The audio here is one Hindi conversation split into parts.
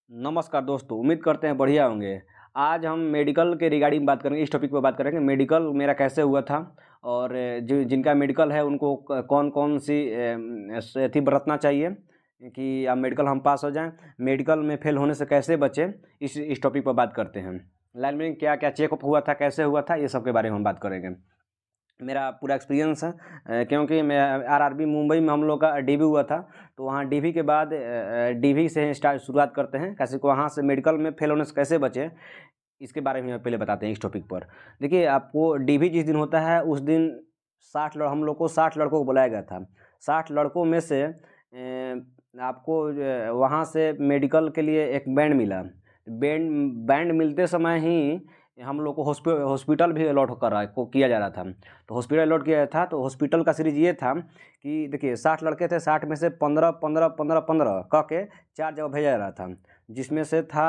नमस्कार दोस्तों, उम्मीद करते हैं बढ़िया होंगे। आज हम मेडिकल के रिगार्डिंग बात करेंगे, इस टॉपिक पे बात करेंगे मेडिकल मेरा कैसे हुआ था और जो जिनका मेडिकल है उनको कौन-कौन सी एथी बरतना चाहिए कि आप मेडिकल हम पास हो जाएँ। मेडिकल में फेल होने से कैसे बचें, इस टॉपिक पर बात करते हैं। लाइन में क्या-क्या चेकअप हुआ था, कैसे हुआ था, ये सब के बारे में हम बात करेंगे। मेरा पूरा एक्सपीरियंस है क्योंकि मैं आरआरबी मुंबई में हम लोग का डीवी हुआ था। तो वहाँ डीवी के बाद डीवी से शुरुआत करते हैं, कैसे को वहाँ से मेडिकल में फेल होने से कैसे बचें, इसके बारे में पहले बताते हैं इस टॉपिक पर। देखिए, आपको डीवी जिस दिन होता है उस दिन 60 लड़कों को बुलाया गया था। 60 लड़कों में से आपको वहाँ से मेडिकल के लिए एक बैंड मिला। बैंड मिलते समय ही हम लोग को हॉस्पिटल भी अलॉट किया जा रहा था। तो हॉस्पिटल अलॉट किया था, तो हॉस्पिटल का सीरीज ये था कि देखिए 60 लड़के थे, 60 में से 15 15 15 15 कह के 4 जगह भेजा जा रहा था। जिसमें से था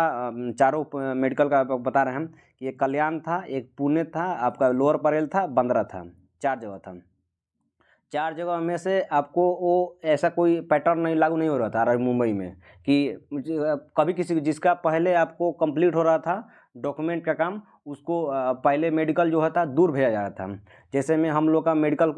चारों मेडिकल का बता रहे हैं कि एक कल्याण था, एक पुणे था, आपका लोअर परेल था, बांद्रा था, 4 जगह था। 4 जगह में से आपको वो ऐसा कोई पैटर्न लागू नहीं हो रहा था मुंबई में कि कभी किसी जिसका पहले आपको कंप्लीट हो रहा था डॉक्यूमेंट का काम, उसको पहले मेडिकल जो है था दूर भेजा जा रहा था। जैसे में हम लोग का मेडिकल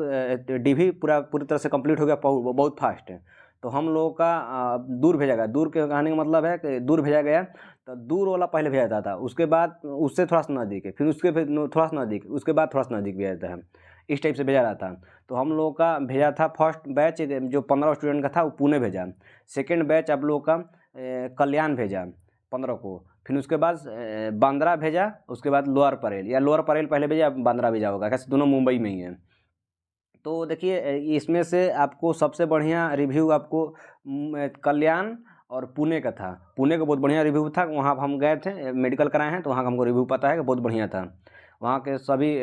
डीवी पूरी तरह से कंप्लीट हो गया, बहुत फास्ट है। तो हम लोगों का दूर भेजा गया। दूर के कहने का मतलब है कि दूर भेजा गया। तो दूर वाला पहले भेजा जाता था, उसके बाद उससे थोड़ा सा नज़दीक है, फिर उसके थोड़ा सा नज़दीक, उसके बाद थोड़ा सा नज़दीक भेजा जाता है। इस टाइप से भेजा जाता है। तो हम लोगों का भेजा था फर्स्ट बैच जो 15 स्टूडेंट का था वो पुणे भेजा। सेकेंड बैच आप लोगों का कल्याण भेजा 15 को। फिर उसके बाद बांद्रा भेजा, उसके बाद लोअर परेल, या लोअर परेल पहले भेजा, बांद्रा भेजा होगा, कैसे दोनों मुंबई में ही है। तो देखिए, इसमें से आपको सबसे बढ़िया रिव्यू आपको कल्याण और पुणे का था। पुणे का बहुत बढ़िया रिव्यू था, वहाँ हम गए थे, मेडिकल कराए हैं, तो वहाँ का हमको रिव्यू पता है कि बहुत बढ़िया था। वहाँ के सभी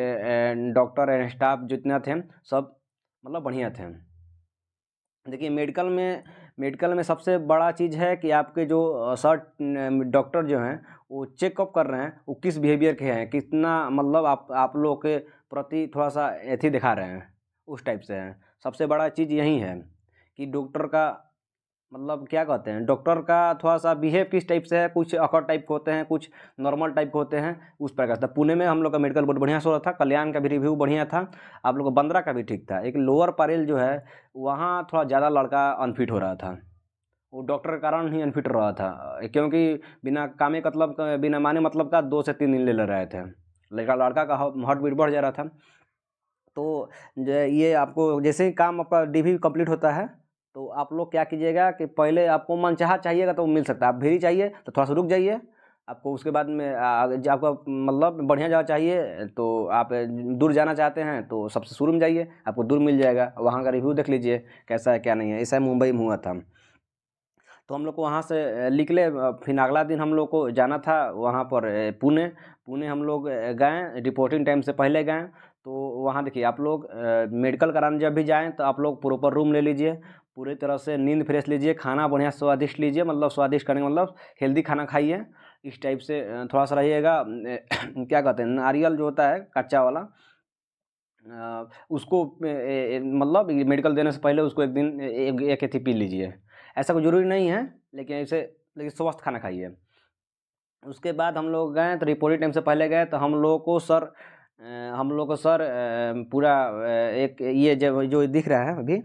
डॉक्टर एंड स्टाफ जितना थे सब मतलब बढ़िया थे। देखिए, मेडिकल में सबसे बड़ा चीज़ है कि आपके जो सर डॉक्टर जो हैं वो चेकअप कर रहे हैं, वो किस बिहेवियर के हैं, कितना मतलब आप लोग के प्रति थोड़ा सा एथी दिखा रहे हैं, उस टाइप से हैं। सबसे बड़ा चीज़ यही है कि डॉक्टर का मतलब क्या कहते हैं, डॉक्टर का थोड़ा सा बिहेव किस टाइप से है। कुछ अकड़ टाइप के होते हैं, कुछ नॉर्मल टाइप के होते हैं, उस प्रकार से। पुणे में हम लोग का मेडिकल बहुत बढ़िया से हो रहा था, कल्याण का भी रिव्यू बढ़िया था, आप लोग को बंद्रा का भी ठीक था। एक लोअर परेल जो है वहाँ थोड़ा ज़्यादा लड़का अनफिट हो रहा था। वो डॉक्टर के कारण ही अनफिट रहा था, क्योंकि बिना कामे मतलब बिना माने मतलब का 2 से 3 दिन ले रहे थे। लड़का लड़का का हार्ट बीट बढ़ जा रहा था। तो ये आपको जैसे ही काम आपका डीवी कंप्लीट होता है, तो आप लोग क्या कीजिएगा कि पहले आपको मनचाहा चाहिएगा तो मिल सकता है। आप भीड़ चाहिए तो थोड़ा सा रुक जाइए। आपको उसके बाद में जो आपका मतलब बढ़िया जगह चाहिए, तो आप दूर जाना चाहते हैं तो सबसे शुरू में जाइए, आपको दूर मिल जाएगा। वहाँ का रिव्यू देख लीजिए कैसा है क्या नहीं है। ऐसा मुंबई में हुआ था। तो हम लोग को वहाँ से निकले, फिर अगला दिन हम लोग को जाना था वहाँ पर पुणे। पुणे हम लोग गए, रिपोर्टिंग टाइम से पहले गए। तो वहाँ देखिए, आप लोग मेडिकल कराने जब भी जाएँ तो आप लोग प्रॉपर रूम ले लीजिए, पूरी तरह से नींद फ्रेश लीजिए, खाना बढ़िया स्वादिष्ट लीजिए, मतलब स्वादिष्ट करने का मतलब हेल्दी खाना खाइए। इस टाइप से थोड़ा सा रहिएगा। क्या कहते हैं, नारियल जो होता है कच्चा वाला, उसको मतलब मेडिकल देने से पहले उसको एक दिन एक एथी पी लीजिए। ऐसा कोई ज़रूरी नहीं है, लेकिन स्वस्थ खाना खाइए। उसके बाद हम लोग गए तो रिपोर्टिंग टाइम से पहले गए, तो हम लोग को सर पूरा एक ये जो दिख रहा है अभी,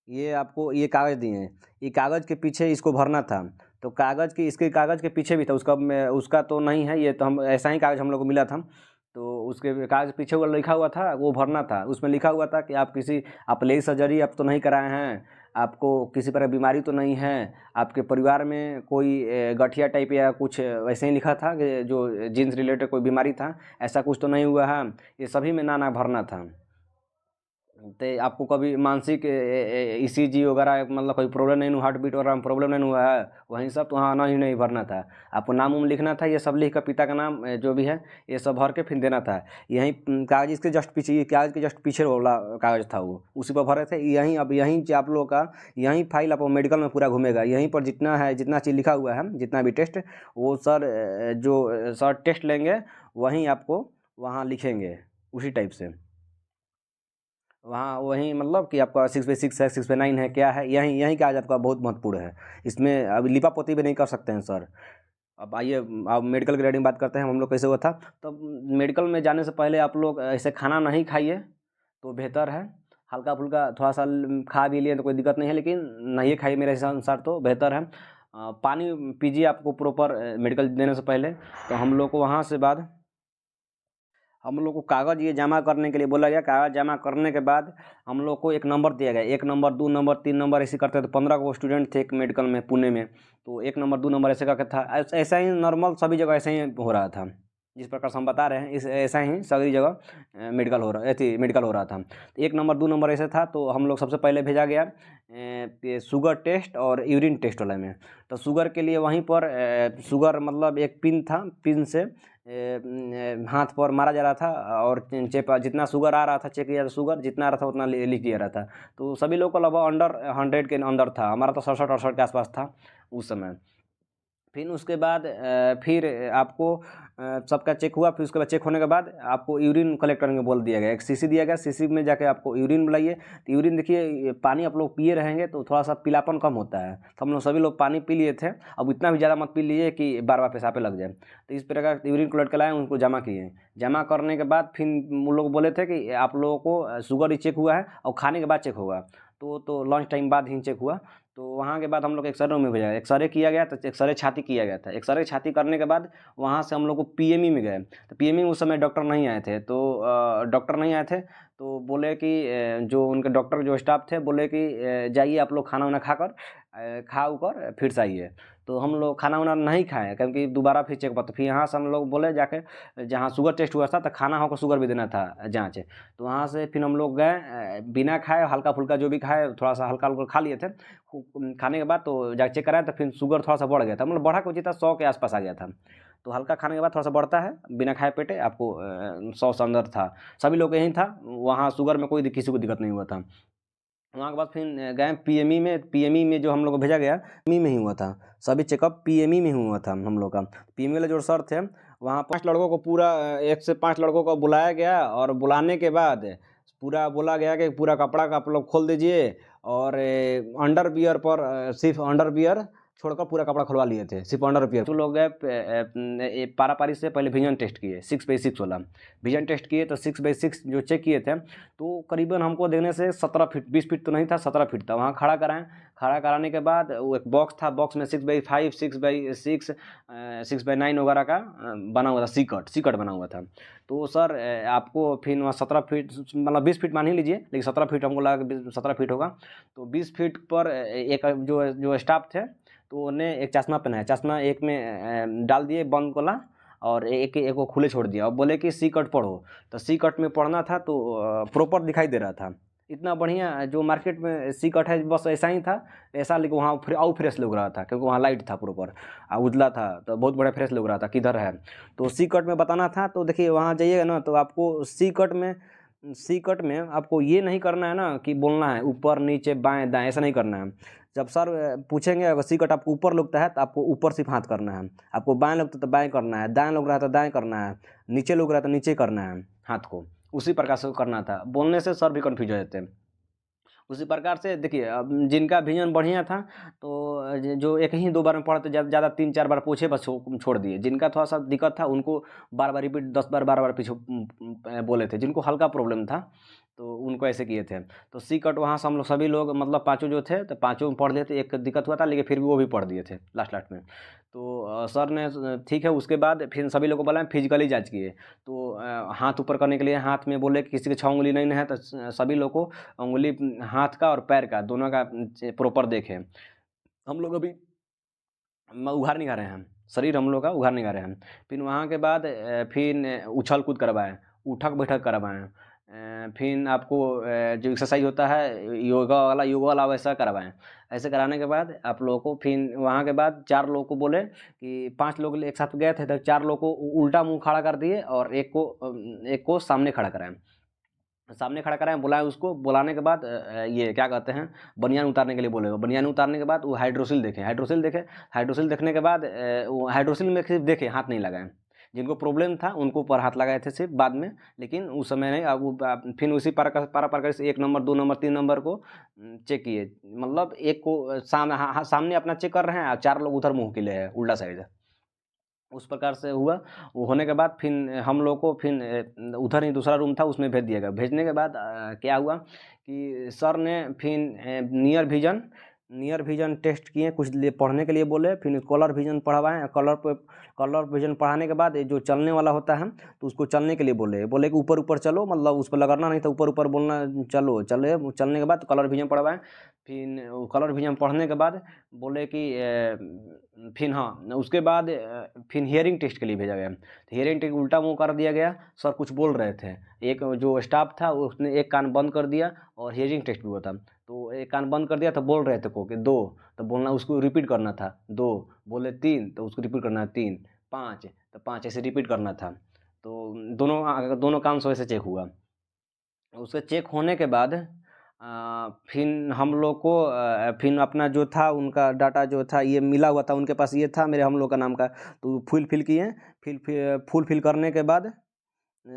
ये आपको ये कागज़ दिए हैं। ये कागज़ के पीछे इसको भरना था। तो इसके कागज़ के पीछे भी था, उसका तो नहीं है, ये तो हम ऐसा ही कागज़ हम लोग को मिला था। तो उसके कागज़ पीछे वो लिखा हुआ था, वो भरना था। उसमें लिखा हुआ था कि आप प्लेज़िक सर्जरी आप तो नहीं कराए हैं, आपको किसी प्रकार बीमारी तो नहीं है, आपके परिवार में कोई गठिया टाइप या कुछ वैसे ही लिखा था कि जो जीन्स रिलेटेड कोई बीमारी था, ऐसा कुछ तो नहीं हुआ है। ये सभी में ना भरना था। तो आपको कभी मानसिक ईसीजी वगैरह मतलब कोई प्रॉब्लम नहीं हुआ, हार्ट बीट वगैरह में प्रॉब्लम नहीं हुआ है, वहीं सब तो वहाँ आना ही नहीं भरना था। आपको नाम उम लिखना था, ये सब लिख कर पिता का नाम जो भी है ये सब भर के फिर देना था। यहीं कागज़ इसके जस्ट पीछे, ये कागज़ के जस्ट पीछे वाला कागज़ था, वो उसी पर भरे थे। यहीं अब यहीं से आप लोग का यहीं फाइल आपको मेडिकल में पूरा घूमेगा। यहीं पर जितना है, जितना चीज़ लिखा हुआ है, जितना भी टेस्ट, वो सर जो सर टेस्ट लेंगे वहीं आपको वहाँ लिखेंगे, उसी टाइप से। वहाँ वहीं मतलब कि आपका 6/6 है, 6/9 है, क्या है, यहीं यहीं का आज आपका बहुत महत्वपूर्ण है। इसमें अब लिपापोती भी नहीं कर सकते हैं सर। अब आइए, अब मेडिकल की बात करते हैं, हम लोग कैसे हुआ था। तो मेडिकल में जाने से पहले आप लोग ऐसे खाना नहीं खाइए तो बेहतर है। हल्का फुल्का थोड़ा सा खा भी लिए तो कोई दिक्कत नहीं है, लेकिन नहीं खाइए मेरे हिसाब अनुसार तो बेहतर है। पानी पीजिए आपको प्रॉपर मेडिकल देने से पहले। तो हम लोग को वहाँ से बाद हम लोग को कागज़ ये जमा करने के लिए बोला गया। कागज़ जमा करने के बाद हम लोग को एक नंबर दिया गया, 1 नंबर, 2 नंबर, 3 नंबर ऐसे करते थे। 15 को स्टूडेंट थे एक मेडिकल में पुणे में, तो 1 नंबर 2 नंबर ऐसे करके था। ऐसा ही नॉर्मल सभी जगह ऐसे ही हो रहा था, जिस प्रकार से हम बता रहे हैं इस ऐसा ही सभी जगह मेडिकल हो रहा था। तो 1 नंबर 2 नंबर ऐसे था। तो हम लोग सबसे पहले भेजा गया ये शुगर टेस्ट और यूरिन टेस्ट वाले में। तो शुगर के लिए वहीं पर शुगर मतलब एक पिन था, पिन से हाथ पर मारा जा रहा था और चेप जितना शुगर आ रहा था चेक किया, शुगर जितना आ रहा था उतना लिख दिया रहा था। तो सभी लोग को लगभग अंडर 100 के अंदर था। हमारा तो 67-68 के आसपास था उस समय। फिर उसके बाद फिर आपको सबका चेक हुआ। फिर उसके बाद चेक होने के बाद आपको यूरिन कलेक्ट करने को बोल दिया गया। एक शीशी दिया गया, शीशी में जाके आपको यूरिन बुलाइए। तो यूरिन देखिए, ये पानी आप लोग पिए रहेंगे तो थोड़ा सा पीलापन कम होता है। तो हम लोग सभी लोग पानी पी लिए थे। अब इतना भी ज़्यादा मत पी लीजिए कि बार बार पेशाब पे लग जाए। तो इस प्रकार यूरिन कलेक्ट कराए, उनको जमा किए। जमा करने के बाद फिर वो लोग बोले थे कि आप लोगों को शुगर ही चेक हुआ है और खाने के बाद चेक होगा। तो लंच टाइम बाद ही चेक हुआ। तो वहाँ के बाद हम लोग एक्सरे रूम में भेजा गया। एक्सरे किया गया, तो एक्सरे छाती किया गया था। एक्सरे छाती करने के बाद वहाँ से हम लोग को पीएमई में गए। तो पीएमई उस समय डॉक्टर नहीं आए थे। तो डॉक्टर नहीं आए थे तो बोले कि जो उनके डॉक्टर जो स्टाफ थे बोले कि जाइए आप लोग खाना वाना खाकर खा कर फिर से आइए। तो हम लोग खाना वाना नहीं खाए क्योंकि दोबारा फिर चेक तो फिर यहाँ से हम लोग बोले जाके जहाँ शुगर टेस्ट हुआ था तो खाना होकर शुगर भी देना था जाँच। तो वहाँ से फिर हम लोग गए बिना खाए, हल्का फुल्का जो भी खाए थोड़ा सा हल्का हल्का खा लिए थे। खाने के बाद तो जाके चेक कराया तो फिर शुगर थोड़ा सा बढ़ गया था, मतलब बढ़ा कुछ था 100 के आसपास आ गया था। तो हल्का खाने के बाद थोड़ा सा बढ़ता है, बिना खाए पेटे आपको 100 से अंदर था। सभी लोग यही था, वहाँ शुगर में कोई किसी को दिक्कत नहीं हुआ था। वहाँ के बाद फिर गए पीएमई में। पीएमई में जो हम लोग को भेजा गया पीएमई में ही हुआ था। सभी चेकअप पीएमई में हुआ था हम लोग का। पीएमई वाले जो सर थे वहाँ 5 लड़कों को पूरा 1 से 5 लड़कों को बुलाया गया और बुलाने के बाद पूरा बोला गया कि पूरा कपड़ा का आप लोग खोल दीजिए और अंडरवियर पर सिर्फ अंडरवियर छोड़कर पूरा कपड़ा खुलवा लिए थे, सिर्फ अंडरवियर। तो लोग गए पारापारी से पहले विजन टेस्ट किए 6/6 वाला। विजन टेस्ट किए तो 6/6 जो चेक किए थे तो करीबन हमको देखने से 17 फीट, 20 फीट तो नहीं था, 17 फीट था। वहाँ खड़ा कराएं। खड़ा कराने के बाद वो एक बॉक्स था, बॉक्स में 6/5, 6/6, 6/9 वगैरह का बना हुआ था, सी कट बना हुआ था। तो सर आपको फिर वहाँ 17 फीट मतलब 20 फीट मान ही लीजिए, लेकिन 17 फीट हमको लगा 17 फीट होगा। तो 20 फीट पर एक जो स्टाफ थे तो उन्हें एक चश्मा पहनाया। चश्मा एक में डाल दिए बंद कोला और एक को खुले छोड़ दिया और बोले कि सी कट पढ़ो। तो सी कट में पढ़ना था तो प्रॉपर दिखाई दे रहा था। इतना बढ़िया जो मार्केट में सी कट है बस ऐसा ही था, ऐसा, लेकिन वहाँ और फ्रेश लग रहा था क्योंकि वहाँ लाइट था प्रॉपर, उजला था तो बहुत बड़ा फ्रेश लग रहा था किधर है। तो सी कट में बताना था। तो देखिए वहाँ जाइएगा ना तो आपको सी कट में आपको ये नहीं करना है ना कि बोलना है ऊपर नीचे बाएं दाएं, ऐसा नहीं करना है। जब सर पूछेंगे अगर सी कट आपको ऊपर लगता है तो आपको ऊपर सिर्फ हाथ करना है, आपको बाएं लगता है तो बाएं करना है, दाएं लग रहा है तो दाएं करना है, नीचे लग रहा है तो नीचे करना है हाथ को। उसी प्रकार से करना था। बोलने से सर भी कन्फ्यूज हो जाते हैं। उसी प्रकार से देखिए अब जिनका विजन बढ़िया था तो जो एक ही 2 बार में पढ़ते ज़्यादा 3-4 बार पूछे बस छोड़ दिए। जिनका थोड़ा सा दिक्कत था उनको बार बार रिपीट 10 बार 12 बार पीछे बोले थे। जिनको हल्का प्रॉब्लम था तो उनको ऐसे किए थे। तो सी कट वहाँ से हम लोग सभी लोग मतलब पाँचों जो थे तो पाँचों में पढ़ लिए थे। एक दिक्कत हुआ था लेकिन फिर भी वो भी पढ़ दिए थे लास्ट में। तो सर ने ठीक है, उसके बाद फिर सभी लोगों को बोला फिजिकली जांच किए। तो हाथ ऊपर करने के लिए हाथ में बोले कि किसी के 6 उंगली नहीं है तो सभी लोग को उंगली हाथ का और पैर का दोनों का प्रॉपर देखें। हम लोग अभी उघाड़ नहीं खा रहे हैं, शरीर हम लोग का उघाड़ नहीं खा रहे हैं। फिर वहाँ के बाद फिर उछल कूद करवाएं, उठक बैठक करवाएं। फिर आपको जो एक्सरसाइज होता है योगा वाला वैसा करवाएं। ऐसे कराने के बाद आप लोगों को फिर वहाँ के बाद 4 लोगों को बोले कि 5 लोग एक साथ गए थे तो 4 लोग को उल्टा मुंह खड़ा कर दिए और एक को सामने खड़ा कराएं। सामने खड़ा कराएं, बुलाएं उसको। बुलाने के बाद ये क्या कहते हैं बनियान उतारने के लिए बोले। बनियान उतारने के बाद वो हाइड्रोसिल देखें। हाइड्रोसिल देखने के बाद वो हाइड्रोसिल में सिर्फ देखें, हाथ नहीं लगाएं। जिनको प्रॉब्लम था उनको ऊपर हाथ लगाए थे सिर्फ बाद में, लेकिन उस समय नहीं। अब फिर उसी पारा से 1 नंबर 2 नंबर 3 नंबर को चेक किए, मतलब एक को सामने अपना चेक कर रहे हैं और 4 लोग उधर मुँह किले हैं उल्टा साइड। उस प्रकार से हुआ। वो होने के बाद फिर हम लोग को फिर उधर ही दूसरा रूम था उसमें भेज दिया गया। भेजने के बाद क्या हुआ कि सर ने फिर नियर विजन टेस्ट किए, कुछ पढ़ने के लिए बोले, फिर कलर विजन पढ़वाएं। कलर विजन पढ़ाने के बाद जो चलने वाला होता है तो उसको चलने के लिए बोले कि ऊपर ऊपर चलो, मतलब उस पर लगाना नहीं था, ऊपर ऊपर बोलना चलो चलने के बाद कलर विजन पढ़वाएं। फिर कलर विजन पढ़ने के बाद बोले कि फिर हाँ उसके बाद फिर हियरिंग टेस्ट के लिए भेजा गया। तो हियरिंग टेस्ट उल्टा मुँह कर दिया गया। सर कुछ बोल रहे थे, एक जो स्टाफ था उसने एक कान बंद कर दिया और हियरिंग टेस्ट भी हुआ था, तो एक कान बंद कर दिया तो बोल रहे थे को कि 2, तो बोलना उसको रिपीट करना था 2, बोले 3 तो उसको रिपीट करना है 3, 5 तो 5 ऐसे रिपीट करना था। तो दोनों कान से वैसे चेक हुआ। उसके चेक होने के बाद फिर हम लोग को फिर अपना जो था उनका डाटा जो था ये मिला हुआ था उनके पास, ये था मेरे हम लोग का नाम का, तो फिल किए। फुल फिल करने के बाद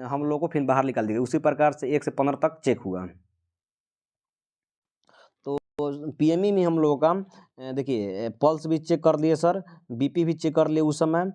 हम लोग को फिर बाहर निकाल दिया। उसी प्रकार से 1 से 15 तक चेक हुआ। तो पीएमई में हम लोगों का देखिए पल्स भी चेक कर लिए सर, बीपी भी चेक कर लिए उस समय,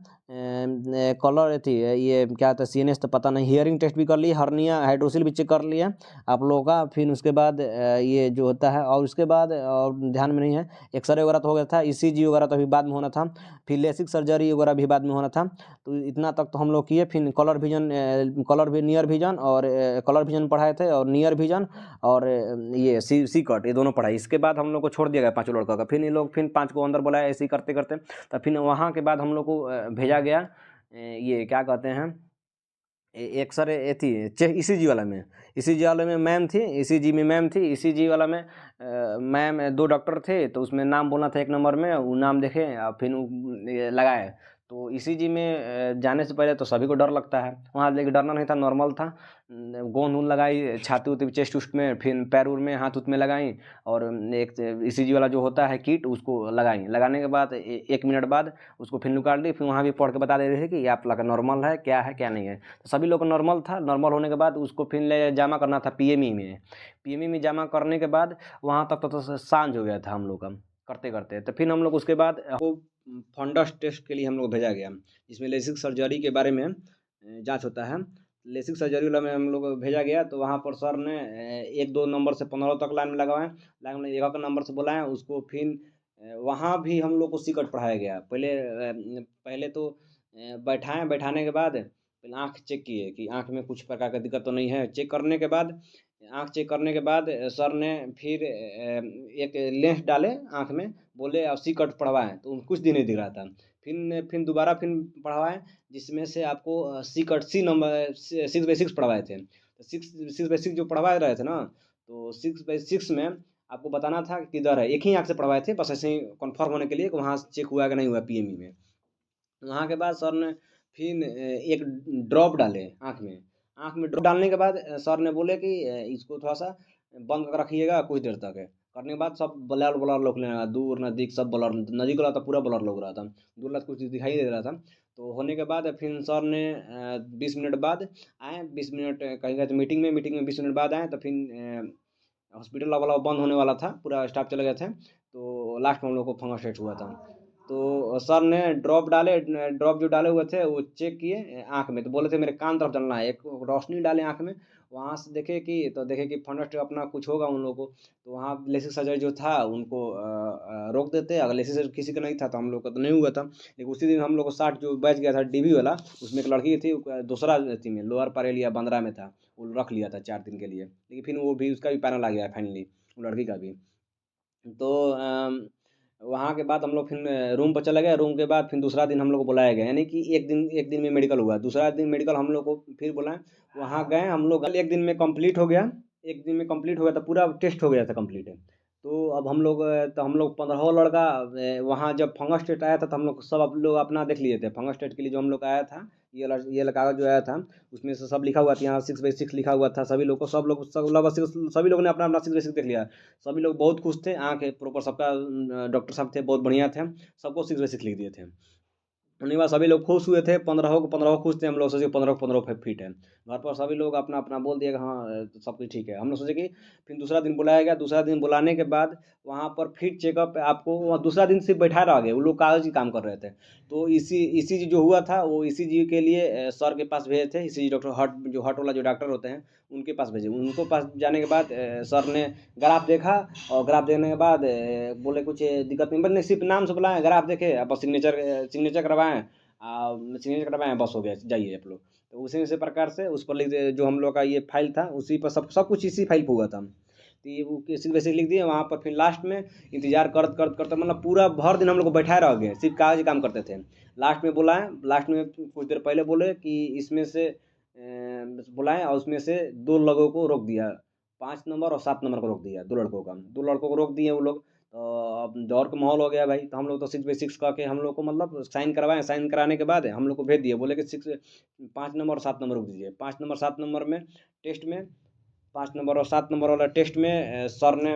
कलर थी ये क्या था सीएनएस तो पता नहीं, हियरिंग टेस्ट भी कर लिए, हर्निया हाइड्रोसिल भी चेक कर लिया आप लोगों का। फिर उसके बाद ये जो होता है और उसके बाद और ध्यान में नहीं है, एक्सरे वगैरह तो हो गया था, ईसीजी वगैरह तो अभी बाद में होना था, फिर लेसिक सर्जरी वगैरह भी बाद में होना था। तो इतना तक तो हम लोग किए। फिर नियर विजन और कलर विजन पढ़ाए थे और नियर विजन और ये सी कट ये दोनों पढ़ाई। इसके बाद हम लोग को छोड़ दिया गया 5 लड़का का। फिर ये लोग फिर 5 को अंदर बुलाया ऐसे ही करते करते। तो फिर वहाँ के बाद हम लोग को भेजा गया ये क्या कहते हैं एक्सरे थी ईसीजी वाला में। ईसीजी वाले में मैम थी, ईसीजी में मैम थी, ईसीजी वाला में मैम 2 डॉक्टर थे, तो उसमें नाम बोलना था 1 नंबर में, वो नाम देखे और फिर लगाए। तो ईसीजी में जाने से पहले तो सभी को डर लगता है, वहाँ लेकिन डरना नहीं था, नॉर्मल था। गोंद वूंद लगाई छाती उती चेस्ट उस्ट में, फिर पैर उर में हाथ उत में लगाई और एक ईसीजी वाला जो होता है किट उसको लगाई। लगाने के बाद 1 मिनट बाद उसको फिर निकाल दी। फिर वहाँ भी पढ़ के बता दे रहे थे कि ये आप लगा नॉर्मल है क्या नहीं है। तो सभी लोग का नॉर्मल था। नॉर्मल होने के बाद उसको फिर ले जमा करना था पीएमई में। पीएमई में जमा करने के बाद वहाँ तक तो सांझ हो गया था हम लोग का करते करते। तो फिर हम लोग उसके बाद वो फंडस टेस्ट के लिए हम लोग भेजा गया, जिसमें लेसिक सर्जरी के बारे में जांच होता है। लेसिक सर्जरी वाला में हम लोग भेजा गया। तो वहाँ पर सर ने 1-2 नंबर से 15 तक लाइन में लगवाएं, लाइन में 1 नंबर से बुलाएं उसको। फिर वहाँ भी हम लोग को सिकट पढ़ाया गया। पहले तो बैठाने के बाद फिर आँख चेक किए कि आँख में कुछ प्रकार का दिक्कत तो नहीं है। आँख चेक करने के बाद सर ने फिर एक लेंस डाले आँख में, बोले अब सिकट पढ़वाएं, तो कुछ दिन नहीं दिख रहा था। फिर दोबारा फिर पढ़वाएं, जिसमें से आपको सिकट सी नंबर 6/6 पढ़वाए थे। तो 6/6 जो पढ़वा रहे थे ना, तो 6/6 में आपको बताना था कि किधर है। एक ही आँख से पढ़वाए थे बस ऐसे ही कन्फर्म होने के लिए कि वहाँ चेक हुआ कि नहीं हुआ पीएमई में। वहाँ के बाद सर ने फिर एक ड्रॉप डाले आँख में ड्रॉप डालने के बाद सर ने बोले कि इसको थोड़ा सा बंद कर रखिएगा कुछ देर तक। करने के बाद सब ब्लर ब्लर लोग लेने लगा, दूर नज़दीक सब ब्लर, नज़दीक वाला तो पूरा ब्लर लग रहा था, दूर वाला कुछ दिखाई नहीं दे रहा था। तो होने के बाद फिर सर ने 20 मिनट बाद आए, 20 मिनट कहीं गए तो मीटिंग में 20 मिनट बाद आए। तो फिर हॉस्पिटल वाला बंद होने वाला था, पूरा स्टाफ चले गए थे। तो लास्ट में हम लोग को फंगस टेस्ट हुआ था। तो सर ने ड्रॉप जो डाले हुए थे वो चेक किए आँख में, तो बोले थे मेरे कान तरफ चलना है। एक रोशनी डाले आँख में, वहाँ से देखे कि फंगस अपना कुछ होगा उन लोगों को। तो वहाँ लेसिक सर्जरी जो था उनको रोक देते। अगर लेसिक सर्जरी किसी का नहीं था तो हम लोग का तो नहीं हुआ था। लेकिन उसी दिन हम लोग को 60 जो बैच गया था डीबी वाला, उसमें एक लड़की थी, दूसरा अथी में लोअर परेलिया बंदरा में था, वो रख लिया था 4 दिन के लिए। लेकिन फिर वो भी उसका भी पैनल आ गया फाइनली, वो लड़की का भी। तो वहाँ के बाद हम लोग फिर रूम पर चले गए। रूम के बाद फिर दूसरा दिन हम लोग को बुलाया गया, यानी कि एक दिन में मेडिकल हुआ। दूसरा दिन मेडिकल हम लोग को फिर बुलाएं, वहाँ गए हम लोग। एक दिन में कंप्लीट हो गया, एक दिन में कंप्लीट हो गया था, पूरा टेस्ट हो गया था कंप्लीट। तो अब हम लोग 15 लड़का वहाँ जब फंगस टेस्ट आया था तो हम लोग सब लोग अपना देख लिए थे। फंगस टेस्ट के लिए जो हम लोग का आया था, ये कागज जो आया था उसमें से सब लिखा हुआ था, यहाँ 6/6 लिखा हुआ था। सभी लोग लगभग सभी लोगों ने अपना अपना 6/6 देख लिया। सभी लोग बहुत खुश थे, आँख प्रॉपर सबका, डॉक्टर साहब थे बहुत बढ़िया थे, सबको 6/6 लिख दिए थे। उनके बाद सभी लोग खुश हुए थे, 15 को 15 खुश थे। हम लोग सोचे 15 को 15 फिट है। घर पर सभी लोग अपना अपना बोल दिया कि हाँ तो सब कुछ ठीक है। हम लोग सोचे कि फिर दूसरा दिन बुलाया गया। दूसरा दिन बुलाने के बाद वहाँ पर फिर चेकअप आपको, वहाँ दूसरा दिन सिर्फ बैठा रह गए, वो लोग कागज ही काम कर रहे थे। तो इसी जो हुआ था वो ECG के लिए सर के पास भेजे थे। ECG डॉक्टर, हार्ट वाला जो डॉक्टर होते हैं उनके पास भेजे। उनको पास जाने के बाद सर ने ग्राफ देखा, और ग्राफ देखने के बाद बोले कुछ दिक्कत नहीं, बस सिर्फ नाम से बुलाएं, ग्राफ देखे, बस सिग्नेचर करवाएं, सिग्नेचर करवाएं, बस हो गया, जाइए आप लोग। तो उसी प्रकार से उस पर लिख दिए, जो हम लोग का ये फाइल था उसी पर सब सब कुछ इसी फाइल पर हुआ था। तो ये वो किसी वैसे लिख दिए वहाँ पर। फिर लास्ट में इंतजार करते करते करते मतलब पूरा भर दिन हम लोग को बैठाए रह गए, सिर्फ कागज काम करते थे। लास्ट में बुलाएं, लास्ट में कुछ देर पहले बोले कि इसमें से बुलाएं, और उसमें से 2 लोगों को रोक दिया, 5 नंबर और 7 नंबर को रोक दिया, 2 लड़कों का, 2 लड़कों को रोक दिए वो लोग। तो अब दौड़ का माहौल हो गया भाई। तो हम लोग तो 6/6 कह के हम लोग को मतलब साइन करवाएं। साइन कराने के बाद हम लोग को भेज दिए, बोले कि 5 नंबर और 7 नंबर रोक दीजिए। 5 नंबर 7 नंबर में टेस्ट में, 5 नंबर और 7 नंबर वाला टेस्ट में सर ने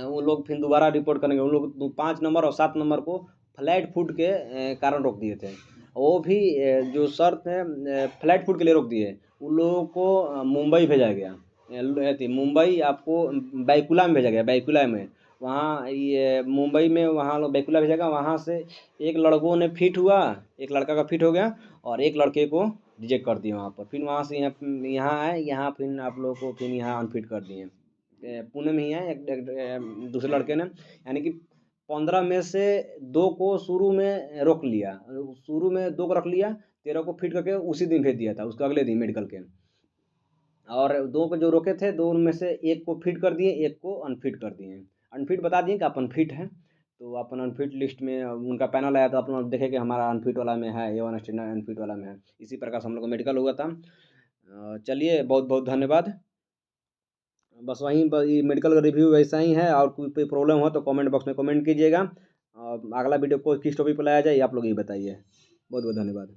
वो लोग फिर दोबारा रिपोर्ट करेंगे। उन लोग 5 नंबर और 7 नंबर को फ्लैट फूड के कारण रोक दिए थे। वो भी जो सर थे फ्लैट फूड के लिए रोक दिए। उन लोगों को मुंबई भेजा गया, मुंबई आपको बैकुला में भेजा गया, बैकुला में। वहाँ ये मुंबई में वहाँ लोग बैकुला भेजा गया। वहाँ से एक लड़कों ने फिट हुआ, एक लड़का का फिट हो गया, और एक लड़के को रिजेक्ट कर दिया वहाँ पर। फिर वहाँ से यहाँ आए, यहाँ फिर आप लोगों को फिर यहाँ अनफिट कर दिए। पुणे में ही है दूसरे लड़के ने, यानी कि 15 में से 2 को शुरू में रोक लिया, शुरू में 2 को रख लिया, 13 को फिट करके उसी दिन भेज दिया था, उसके अगले दिन मेडिकल के। और 2 को जो रोके थे, 2 में से 1 को फिट कर दिए, 1 को अनफिट कर दिए। अनफिट बता दिए कि आप अनफिट हैं। तो अपन अनफिट लिस्ट में उनका पैनल आया, तो अपन लोग देखे कि हमारा अनफिट वाला में है, A1 स्टैंडर्ड अनफिट वाला में है। इसी प्रकार से हम लोग को मेडिकल हुआ था। चलिए, बहुत बहुत धन्यवाद। बस वहीं पर ये मेडिकल का रिव्यू वैसा ही है, और कोई प्रॉब्लम हो तो कमेंट बॉक्स में कमेंट कीजिएगा। अगला वीडियो को किस टॉपिक पर लाया जाए, आप लोग ये बताइए। बहुत बहुत धन्यवाद।